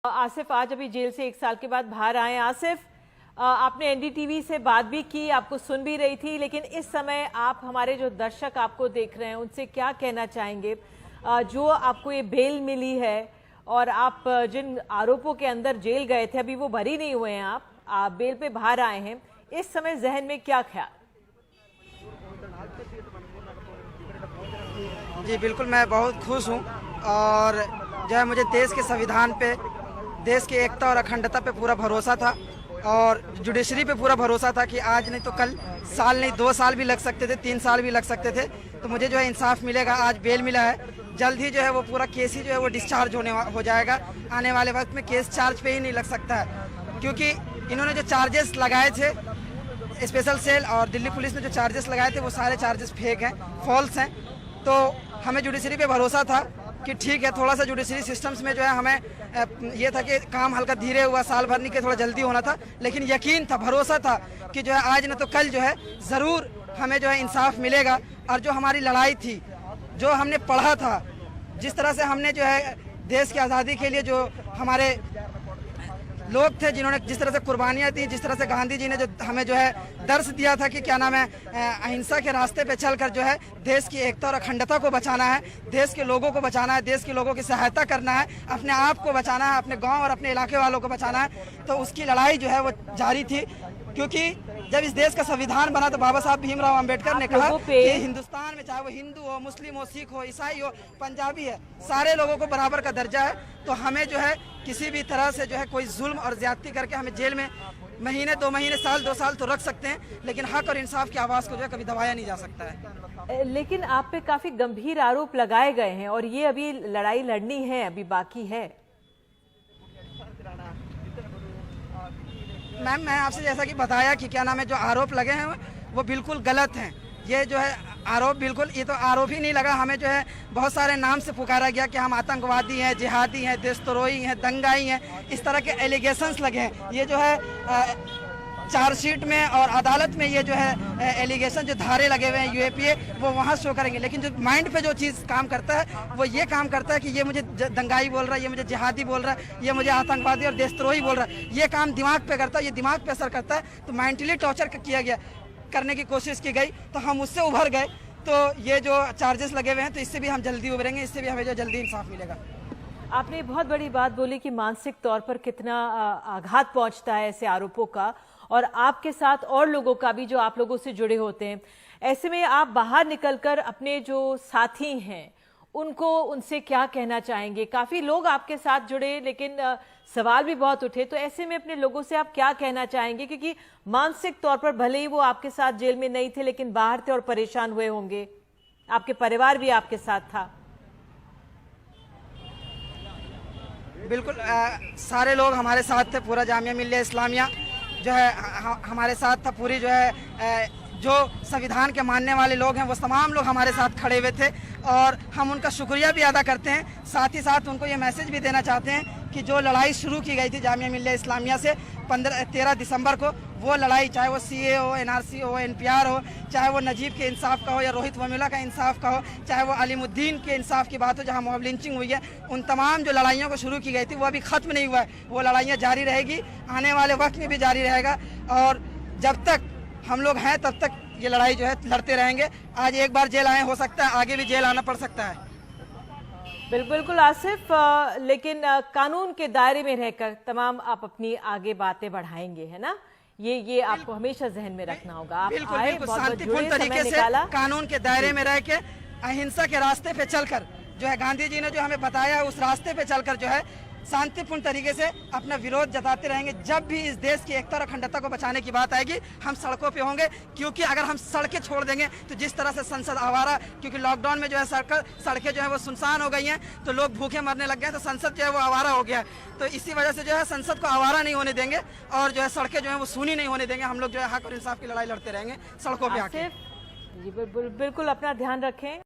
आसिफ आज अभी जेल से 1 साल के बाद बाहर आए। आसिफ, आपने एनडीटीवी से बात भी की, आपको सुन भी रही थी, लेकिन इस समय आप हमारे जो दर्शक आपको देख रहे हैं उनसे क्या कहना चाहेंगे? जो आपको ये बेल मिली है और आप जिन आरोपों के अंदर जेल गए थे, अभी वो भरी नहीं हुए हैं, आप बेल पे बाहर आए हैं, इस समय जहन में क्या ख्याल? जी बिल्कुल, मैं बहुत खुश हूँ और जो है मुझे देश के संविधान पे, देश की एकता और अखंडता पे पूरा भरोसा था और जुडिशरी पे पूरा भरोसा था कि आज नहीं तो कल, साल नहीं 2 साल भी लग सकते थे, 3 साल भी लग सकते थे, तो मुझे जो है इंसाफ मिलेगा। आज बेल मिला है, जल्द ही जो है वो पूरा केस ही जो है वो डिस्चार्ज हो जाएगा। आने वाले वक्त में केस चार्ज पे ही नहीं लग सकता है, क्योंकि इन्होंने जो चार्जेस लगाए थे, स्पेशल सेल और दिल्ली पुलिस ने जो चार्जेस लगाए थे वो सारे चार्जेस फेक हैं, फॉल्स हैं। तो हमें जुडिशरी पे भरोसा था कि ठीक है, थोड़ा सा जुडिशरी सिस्टम्स में जो है हमें ये था कि काम हल्का धीरे हुआ, साल भर नहीं के थोड़ा जल्दी होना था, लेकिन यकीन था, भरोसा था कि जो है आज न तो कल जो है ज़रूर हमें जो है इंसाफ मिलेगा। और जो हमारी लड़ाई थी, जो हमने पढ़ा था, जिस तरह से हमने जो है देश की आज़ादी के लिए जो हमारे लोग थे, जिन्होंने जिस तरह से कुर्बानियाँ दी, जिस तरह से गांधी जी ने जो हमें जो है दर्श दिया था कि क्या नाम है, अहिंसा के रास्ते पे चलकर जो है देश की एकता और अखंडता को बचाना है, देश के लोगों को बचाना है, देश के लोगों की सहायता करना है, अपने आप को बचाना है, अपने गांव और अपने इलाके वालों को बचाना है। तो उसकी लड़ाई जो है वो जारी थी, क्योंकि जब इस देश का संविधान बना तो बाबा साहब भीमराव अंबेडकर ने कहा कि हिंदुस्तान में चाहे वो हिंदू हो, मुस्लिम हो, सिख हो, ईसाई हो, पंजाबी है, सारे लोगों को बराबर का दर्जा है। तो हमें जो है किसी भी तरह से जो है कोई जुल्म और ज्यादती करके हमें जेल में महीने, 2 महीने, साल, 2 साल तो रख सकते हैं, लेकिन हक और इंसाफ की आवाज़ को जो है कभी दबाया नहीं जा सकता है। लेकिन आप पे काफी गंभीर आरोप लगाए गए हैं और ये अभी लड़ाई लड़नी है, अभी बाकी है। मैम, मैं आपसे जैसा कि बताया कि क्या नाम है, जो आरोप लगे हैं वो बिल्कुल गलत हैं। ये जो है आरोप बिल्कुल, ये तो आरोप ही नहीं लगा, हमें जो है बहुत सारे नाम से पुकारा गया कि हम आतंकवादी हैं, जिहादी हैं, देशद्रोही हैं, दंगाई हैं, इस तरह के एलिगेशंस लगे हैं। ये जो है चार्जशीट में और अदालत में ये जो है एलिगेशन, जो धारे लगे हुए हैं यूएपीए, वो वहाँ शो करेंगे, लेकिन जो माइंड पे जो चीज़ काम करता है वो ये काम करता है कि ये मुझे दंगाई बोल रहा है, ये मुझे जिहादी बोल रहा है, ये मुझे आतंकवादी और देशद्रोही बोल रहा है। ये काम दिमाग पे करता है, ये दिमाग पे असर करता है। तो मेंटली टॉर्चर किया गया, करने की कोशिश की गई, तो हम उससे उभर गए। तो ये जो चार्जेस लगे हुए हैं, तो इससे भी हम जल्दी उभरेंगे, इससे भी हमें जो जल्दी इंसाफ मिलेगा। आपने बहुत बड़ी बात बोली कि मानसिक तौर पर कितना आघात पहुंचता है ऐसे आरोपों का, और आपके साथ और लोगों का भी जो आप लोगों से जुड़े होते हैं। ऐसे में आप बाहर निकलकर अपने जो साथी हैं उनको, उनसे क्या कहना चाहेंगे? काफी लोग आपके साथ जुड़े, लेकिन सवाल भी बहुत उठे, तो ऐसे में अपने लोगों से आप क्या कहना चाहेंगे? क्योंकि मानसिक तौर पर भले ही वो आपके साथ जेल में नहीं थे, लेकिन बाहर थे और परेशान हुए होंगे, आपके परिवार भी आपके साथ था। बिल्कुल, सारे लोग हमारे साथ थे, पूरा जामिया मिल्लिया इस्लामिया जो है हमारे साथ था, पूरी जो है जो संविधान के मानने वाले लोग हैं वो तमाम लोग हमारे साथ खड़े हुए थे और हम उनका शुक्रिया भी अदा करते हैं। साथ ही साथ उनको ये मैसेज भी देना चाहते हैं कि जो लड़ाई शुरू की गई थी जामिया मिल्लिया इस्लामिया से 13 दिसंबर को, वो लड़ाई चाहे वो सीए हो, एनआरसी हो, एनपीआर हो, चाहे वो नजीब के इंसाफ का हो या रोहित वेमुला का इंसाफ का हो, चाहे वो अलीमुद्दीन के इंसाफ की बात हो जहां मॉब लिंचिंग हुई है, उन तमाम जो लड़ाइयों को शुरू की गई थी वो अभी ख़त्म नहीं हुआ है। वो लड़ाइयाँ जारी रहेगी, आने वाले वक्त में भी जारी रहेगा, और जब तक हम लोग हैं तब तक ये लड़ाई जो है लड़ते रहेंगे। आज एक बार जेल आए, हो सकता है आगे भी जेल आना पड़ सकता है। बिल्कुल आसिफ, लेकिन कानून के दायरे में रहकर तमाम आप अपनी आगे बातें बढ़ाएंगे, है ना? ये आपको हमेशा जहन में रखना होगा। आप बिल्कुल, आए, बिल्कुल, बहुत शांतिपूर्ण तरीके से कानून के दायरे में रह के अहिंसा के रास्ते पे चलकर जो है गांधी जी ने जो हमें बताया, उस रास्ते पे चलकर जो है शांतिपूर्ण तरीके से अपना विरोध जताते रहेंगे। जब भी इस देश की एकता और अखंडता को बचाने की बात आएगी, हम सड़कों पे होंगे, क्योंकि अगर हम सड़कें छोड़ देंगे तो जिस तरह से संसद आवारा, क्योंकि लॉकडाउन में जो है सड़कें जो है वो सुनसान हो गई हैं, तो लोग भूखे मरने लग गए, तो संसद जो है वो आवारा हो गया है। तो इसी वजह से जो है संसद को आवारा नहीं होने देंगे और जो है सड़कें जो है वो सूनी नहीं होने देंगे। हम लोग जो है हक और इंसाफ की लड़ाई लड़ते रहेंगे सड़कों पर आके। बिल्कुल अपना ध्यान रखें।